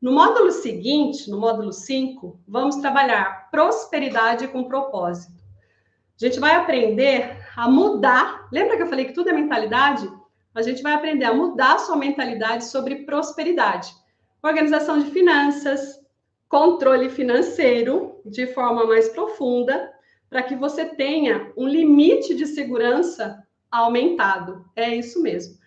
No módulo seguinte, no módulo 5, vamos trabalhar prosperidade com propósito. A gente vai aprender a mudar. Lembra que eu falei que tudo é mentalidade? A gente vai aprender a mudar a sua mentalidade sobre prosperidade. Organização de finanças, controle financeiro de forma mais profunda, para que você tenha um limite de segurança aumentado. É isso mesmo.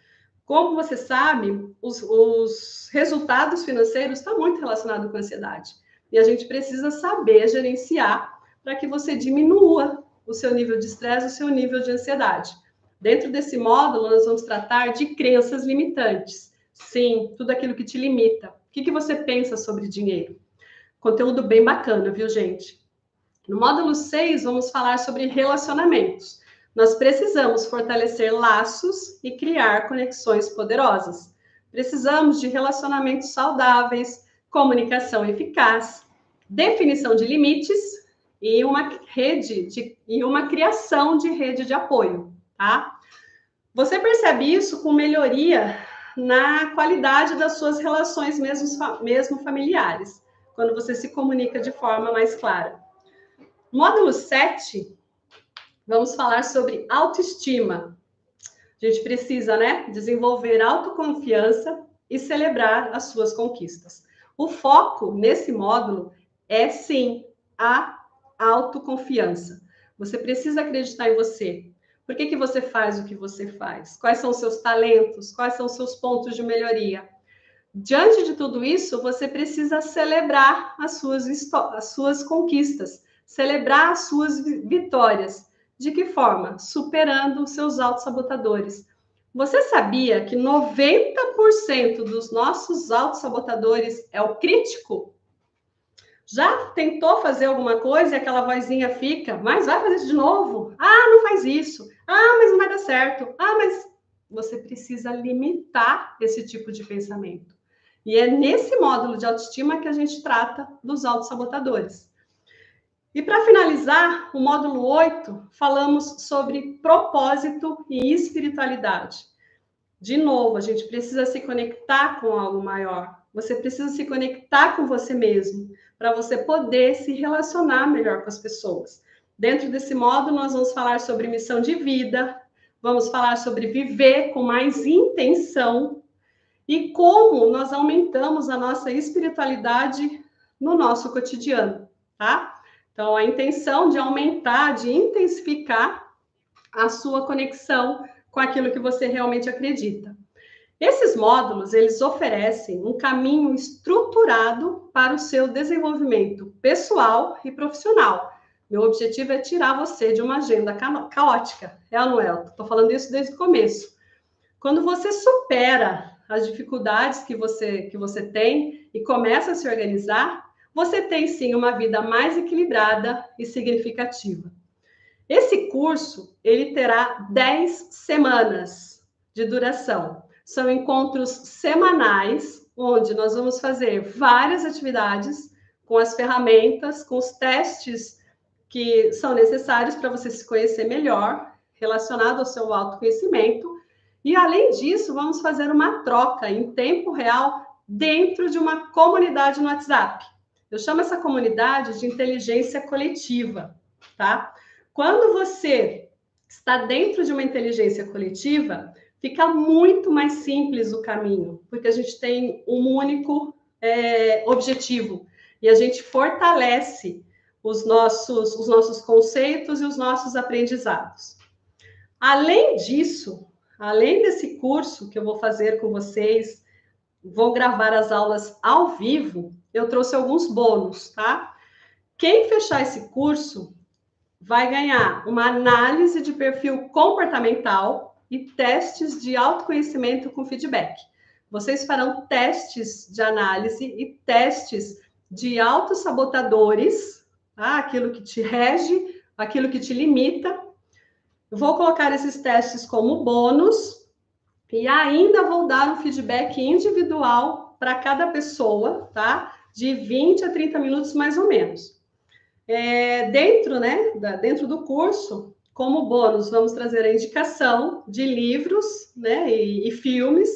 Como você sabe, os resultados financeiros estão muito relacionados com a ansiedade. E a gente precisa saber gerenciar para que você diminua o seu nível de estresse, o seu nível de ansiedade. Dentro desse módulo, nós vamos tratar de crenças limitantes. Sim, tudo aquilo que te limita. O que você pensa sobre dinheiro? Conteúdo bem bacana, viu, gente? No módulo 6, vamos falar sobre relacionamentos. Nós precisamos fortalecer laços e criar conexões poderosas. Precisamos de relacionamentos saudáveis, comunicação eficaz, definição de limites e uma criação de rede de apoio, tá? Você percebe isso com melhoria na qualidade das suas relações mesmo familiares, quando você se comunica de forma mais clara. Módulo 7, vamos falar sobre autoestima. A gente precisa, né, desenvolver autoconfiança e celebrar as suas conquistas. O foco nesse módulo é, sim, a autoconfiança. Você precisa acreditar em você. Por que você faz o que você faz? Quais são os seus talentos? Quais são os seus pontos de melhoria? Diante de tudo isso, você precisa celebrar as suas conquistas, celebrar as suas vitórias. De que forma? Superando os seus autossabotadores. Você sabia que 90% dos nossos autossabotadores é o crítico? Já tentou fazer alguma coisa e aquela vozinha fica, mas vai fazer isso de novo? Ah, não faz isso. Ah, mas não vai dar certo. Ah, mas você precisa limitar esse tipo de pensamento. E é nesse módulo de autoestima que a gente trata dos autossabotadores. E para finalizar, o módulo 8, falamos sobre propósito e espiritualidade. De novo, a gente precisa se conectar com algo maior. Você precisa se conectar com você mesmo, para você poder se relacionar melhor com as pessoas. Dentro desse módulo, nós vamos falar sobre missão de vida, vamos falar sobre viver com mais intenção e como nós aumentamos a nossa espiritualidade no nosso cotidiano, tá? Então, a intenção de aumentar, de intensificar a sua conexão com aquilo que você realmente acredita. Esses módulos, eles oferecem um caminho estruturado para o seu desenvolvimento pessoal e profissional. Meu objetivo é tirar você de uma agenda caótica. É ou não é? Estou falando isso desde o começo. Quando você supera as dificuldades que você tem e começa a se organizar, você tem sim uma vida mais equilibrada e significativa. Esse curso, ele terá 10 semanas de duração. São encontros semanais, onde nós vamos fazer várias atividades com as ferramentas, com os testes que são necessários para você se conhecer melhor, relacionado ao seu autoconhecimento. E, além disso, vamos fazer uma troca em tempo real dentro de uma comunidade no WhatsApp. Eu chamo essa comunidade de inteligência coletiva, tá? Quando você está dentro de uma inteligência coletiva, fica muito mais simples o caminho, porque a gente tem um único objetivo e a gente fortalece os nossos conceitos e os nossos aprendizados. Além disso, além desse curso que eu vou fazer com vocês, vou gravar as aulas ao vivo, eu trouxe alguns bônus, tá? Quem fechar esse curso vai ganhar uma análise de perfil comportamental e testes de autoconhecimento com feedback. Vocês farão testes de análise e testes de autossabotadores, tá? Aquilo que te rege, aquilo que te limita. Eu vou colocar esses testes como bônus e ainda vou dar um feedback individual para cada pessoa, tá? De 20 a 30 minutos mais ou menos. Dentro do curso, como bônus, vamos trazer a indicação de livros, né, e filmes,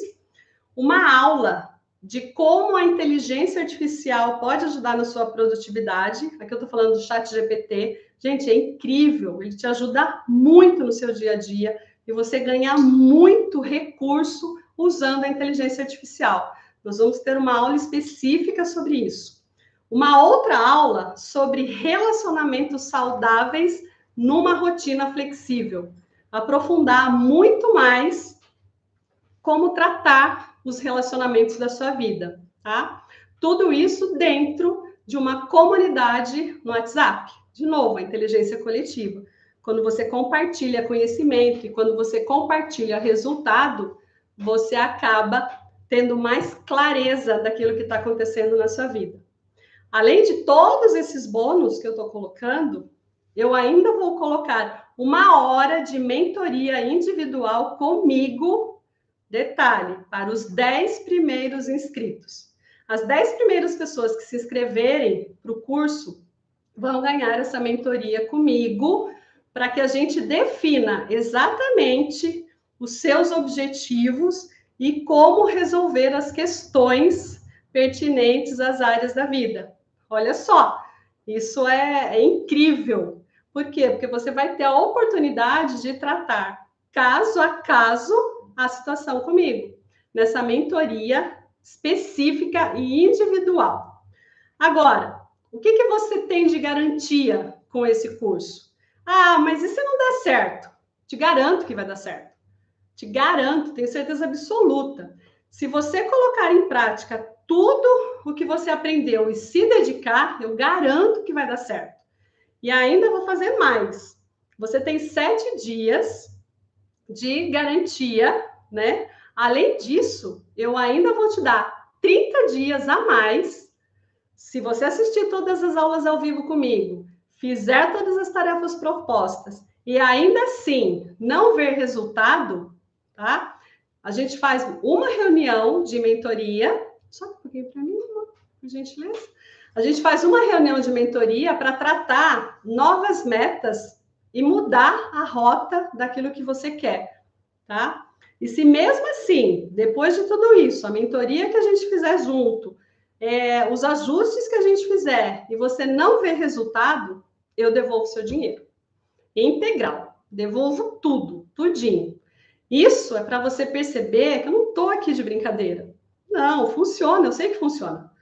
uma aula de como a inteligência artificial pode ajudar na sua produtividade. Aqui eu estou falando do ChatGPT. Gente, é incrível, ele te ajuda muito no seu dia a dia e você ganha muito recurso usando a inteligência artificial. Nós vamos ter uma aula específica sobre isso. Uma outra aula sobre relacionamentos saudáveis numa rotina flexível. Aprofundar muito mais como tratar os relacionamentos da sua vida, tá? Tudo isso dentro de uma comunidade no WhatsApp. De novo, a inteligência coletiva. Quando você compartilha conhecimento e quando você compartilha resultado, você acaba tendo mais clareza daquilo que está acontecendo na sua vida. Além de todos esses bônus que eu estou colocando, eu ainda vou colocar 1 hora de mentoria individual comigo, detalhe, para os 10 primeiros inscritos. As 10 primeiras pessoas que se inscreverem para o curso vão ganhar essa mentoria comigo, para que a gente defina exatamente os seus objetivos e como resolver as questões pertinentes às áreas da vida. Olha só, isso é incrível. Por quê? Porque você vai ter a oportunidade de tratar caso a caso a situação comigo, nessa mentoria específica e individual. Agora, o que você tem de garantia com esse curso? Ah, mas e se não der certo? Te garanto que vai dar certo. Te garanto, tenho certeza absoluta. Se você colocar em prática tudo o que você aprendeu e se dedicar, eu garanto que vai dar certo. E ainda vou fazer mais. Você tem 7 dias de garantia, né? Além disso, eu ainda vou te dar 30 dias a mais. Se você assistir todas as aulas ao vivo comigo, fizer todas as tarefas propostas e ainda assim não ver resultado, tá? A gente faz uma reunião de mentoria. Só um pouquinho para mim, por gentileza. A gente faz uma reunião de mentoria para tratar novas metas e mudar a rota daquilo que você quer, tá? E se mesmo assim, depois de tudo isso, a mentoria que a gente fizer junto, os ajustes que a gente fizer e você não ver resultado, eu devolvo seu dinheiro. Integral. Devolvo tudo, tudinho. Isso é para você perceber que eu não estou aqui de brincadeira. Não, funciona, eu sei que funciona.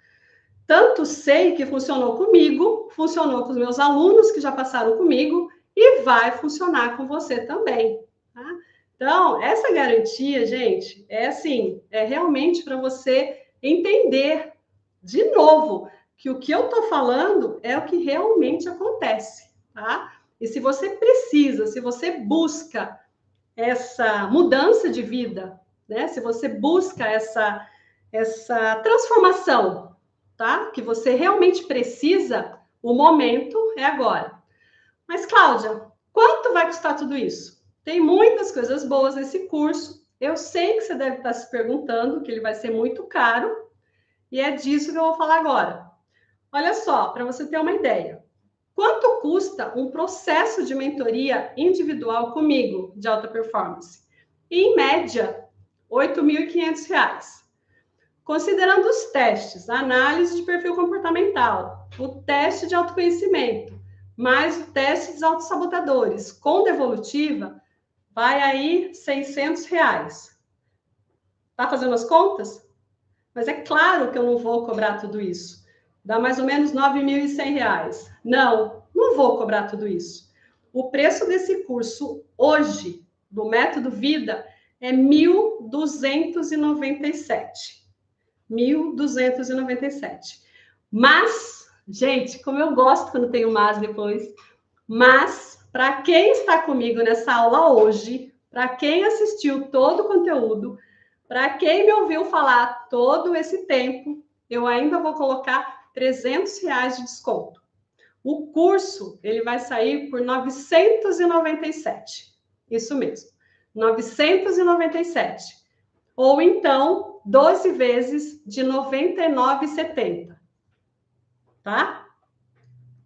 Tanto sei que funcionou comigo, funcionou com os meus alunos que já passaram comigo, e vai funcionar com você também, tá? Então, essa garantia, gente, é assim, é realmente para você entender de novo que o que eu estou falando é o que realmente acontece, tá? E se você precisa, se você busca essa mudança de vida, né? Se você busca essa transformação, tá? Que você realmente precisa, o momento é agora. Mas, Cláudia, quanto vai custar tudo isso? Tem muitas coisas boas nesse curso. Eu sei que você deve estar se perguntando que ele vai ser muito caro, e é disso que eu vou falar agora. Olha só, para você ter uma ideia. Quanto custa um processo de mentoria individual comigo, de alta performance? Em média, R$ 8.500. Considerando os testes, a análise de perfil comportamental, o teste de autoconhecimento, mais o teste dos autossabotadores, com devolutiva, vai aí R$ 600. Tá fazendo as contas? Mas é claro que eu não vou cobrar tudo isso. Dá mais ou menos R$ 9.100. Não vou cobrar tudo isso. O preço desse curso hoje, do Método Vida, é R$ 1.297. R$ 1.297. Mas, gente, como eu gosto quando tem o mas depois, mas, para quem está comigo nessa aula hoje, para quem assistiu todo o conteúdo, para quem me ouviu falar todo esse tempo, eu ainda vou colocar R$ 300 de desconto. O curso, ele vai sair por R$ 997. Isso mesmo, R$ 997. Ou então, 12 vezes de R$ 99,70. Tá?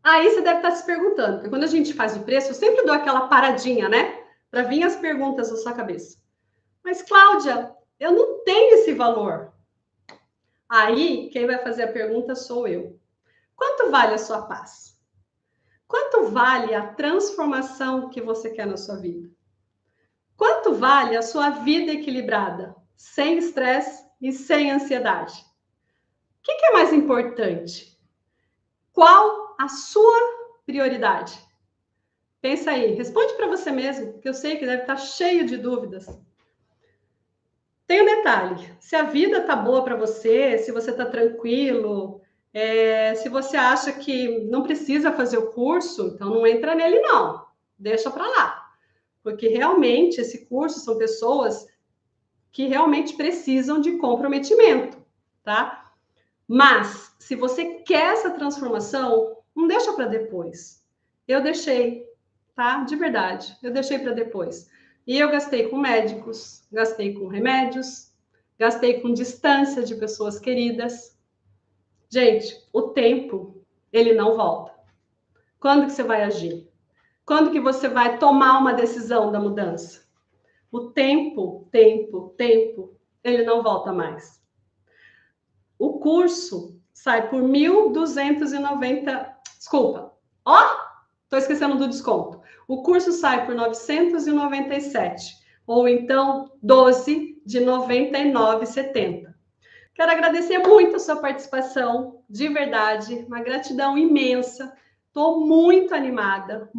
Aí você deve estar se perguntando, porque quando a gente faz o preço, eu sempre dou aquela paradinha, né? Para vir as perguntas na sua cabeça. Mas, Cláudia, eu não tenho esse valor. Aí, quem vai fazer a pergunta sou eu. Quanto vale a sua paz? Quanto vale a transformação que você quer na sua vida? Quanto vale a sua vida equilibrada, sem estresse e sem ansiedade? O que é mais importante? Qual a sua prioridade? Pensa aí, responde para você mesmo, que eu sei que deve estar cheio de dúvidas. Tem um detalhe, se a vida tá boa para você, se você tá tranquilo, se você acha que não precisa fazer o curso, então não entra nele não, deixa para lá. Porque realmente esse curso são pessoas que realmente precisam de comprometimento, tá? Mas se você quer essa transformação, não deixa para depois. Eu deixei, tá? De verdade, eu deixei para depois. E eu gastei com médicos, gastei com remédios, gastei com distância de pessoas queridas. Gente, o tempo, ele não volta. Quando que você vai agir? Quando que você vai tomar uma decisão da mudança? O tempo, ele não volta mais. O curso sai por 1.290... Desculpa. Tô esquecendo do desconto. O curso sai por 997, ou então 12 de 99,70. Quero agradecer muito a sua participação, de verdade, uma gratidão imensa. Estou muito animada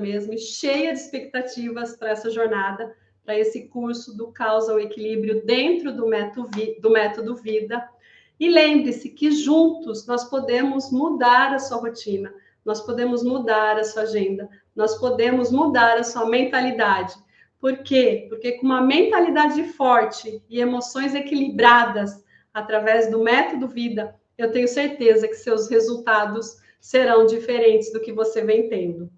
mesmo, e cheia de expectativas para essa jornada, para esse curso do Caos ao Equilíbrio dentro do Método Vida. E lembre-se que juntos nós podemos mudar a sua rotina, nós podemos mudar a sua agenda, nós podemos mudar a sua mentalidade. Por quê? Porque com uma mentalidade forte e emoções equilibradas, através do Método Vida, eu tenho certeza que seus resultados serão diferentes do que você vem tendo.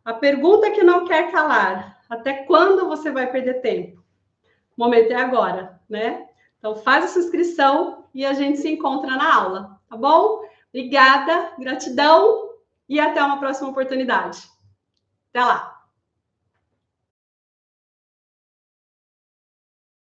A pergunta que não quer calar: até quando você vai perder tempo? O momento é agora, né? Então faz a sua inscrição e a gente se encontra na aula, tá bom? Obrigada, gratidão e até uma próxima oportunidade. Até lá!